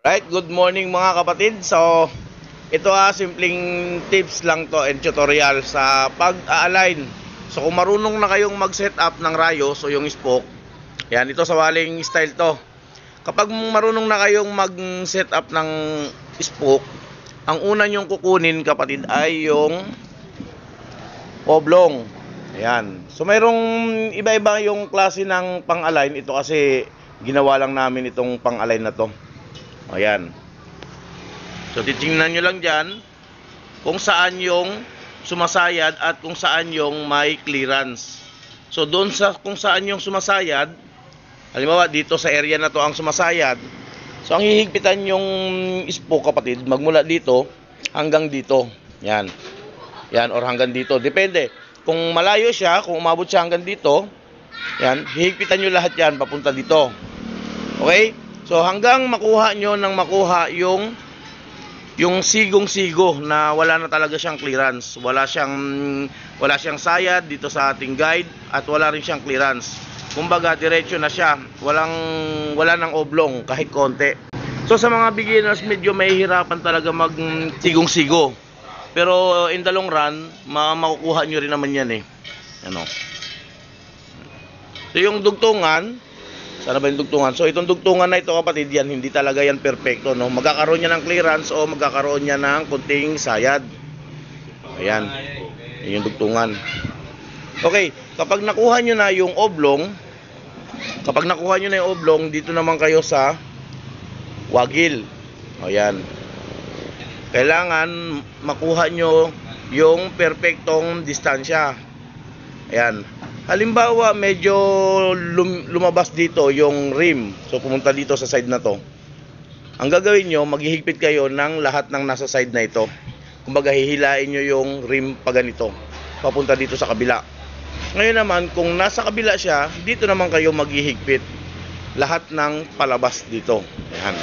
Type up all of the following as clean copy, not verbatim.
Right, good morning mga kapatid. So, ito simpleng tips lang to and tutorial sa pag-align. So, kung marunong na kayong mag-set up ng rayos o yung spoke, yan, ito sa waling style to. Kapag marunong na kayong mag-set up ng spoke, ang una nyong kukunin kapatid ay yung oblong. Ayan. So, mayroong iba-iba yung klase ng pang-align. Ito kasi ginawa lang namin itong pang-align na to. Ayan. So titingnan nyo lang dyan kung saan yung sumasayad at kung saan yung may clearance. So doon sa kung saan yung sumasayad, halimbawa dito sa area na to ang sumasayad, so ang hihigpitan yung spoke kapatid magmula dito hanggang dito. Yan. Yan, or hanggang dito. Depende. Kung malayo siya, kung umabot siya hanggang dito, yan, hihigpitan nyo lahat yan papunta dito. Okay? So hanggang makuha nyo ng makuha yung sigong-sigo na wala na talaga siyang clearance. Wala siyang sayad dito sa ating guide at wala rin siyang clearance. Kumbaga diretso na siya. Wala nang oblong kahit konti. So sa mga beginners medyo mahihirapan talaga mag sigong-sigo. Pero in the long run, makukuha nyo rin naman yan eh. Ano? So yung dugtungan, sana ba yung dugtungan? So itong dugtungan na ito kapatid, yan hindi talaga yan perfecto, no? Magkakaroon niya ng clearance o magkakaroon niya ng kunting sayad. Ayan. Yan yung dugtungan. Okay, kapag nakuha niyo na yung oblong, dito naman kayo sa wagil. Ayan. Kailangan makuha nyo yung perfectong distansya. Ayan. Halimbawa, medyo lumabas dito yung rim. So, pumunta dito sa side na to. Ang gagawin nyo, maghihigpit kayo ng lahat ng nasa side na ito. Kumbaga, hihilain nyo yung rim pa ganito. Papunta dito sa kabila. Ngayon naman, kung nasa kabila siya, dito naman kayo maghihigpit lahat ng palabas dito. Ayan.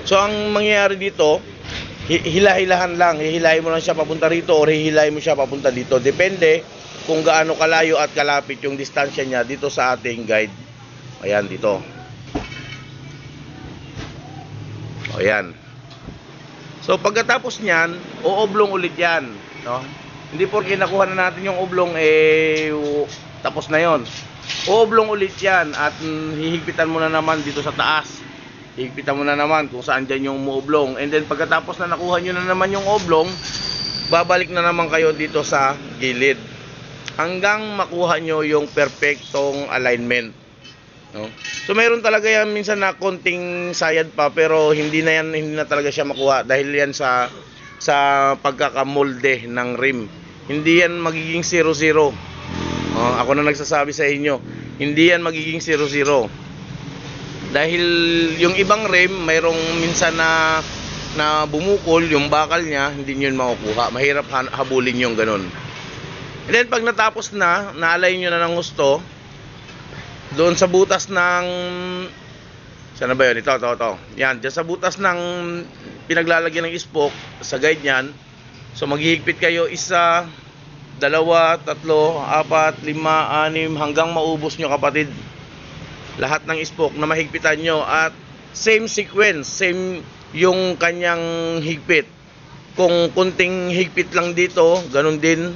So, ang mangyayari dito, hila-hilahan lang. Hihilahin mo lang siya papunta rito or hihilahin mo siya papunta dito. Depende kung gaano kalayo at kalapit yung distansya niya dito sa ating guide. Ayan, dito. Ayan. So, pagkatapos niyan, ooblong ulit yan. No? Hindi porke nakuha na natin yung oblong, tapos na yon. Ooblong ulit yan at hihigpitan mo na naman dito sa taas. Hihigpitan mo na naman kung saan dyan yung mooblong. And then, pagkatapos na nakuha nyo na naman yung oblong, babalik na naman kayo dito sa gilid. Hanggang makuha nyo yung perfectong alignment. No? So mayroon talaga yan minsan na konting sayad pa pero hindi na talaga siya makuha dahil yan sa pagkakamolde ng rim. Hindi yan magiging 0-0. Ako na nagsasabi sa inyo, hindi yan magiging 0-0. Dahil yung ibang rim mayroong minsan na bumukol yung bakal niya, hindi nyo makukuha. Mahirap habulin yung ganun. And then pag natapos na, naalay nyo na ng gusto, doon sa butas ng, sana ba yun? Ito. Yan, dyan sa butas ng pinaglalagyan ng spoke, sa guide nyan, so maghihigpit kayo 1, 2, 3, 4, 5, 6, hanggang maubos nyo kapatid. Lahat ng spoke na mahigpitan nyo at same sequence, same yung kanyang higpit. Kung kunting higpit lang dito, ganun din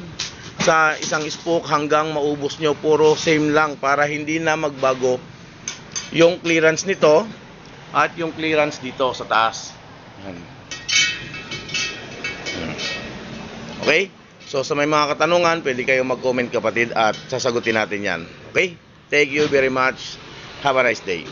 sa isang spoke hanggang maubos nyo, puro same lang para hindi na magbago yung clearance nito at yung clearance dito sa taas. Okay? So sa may mga katanungan, pwede kayong mag-comment kapatid at sasagutin natin yan. Okay? Thank you very much. Have a nice day.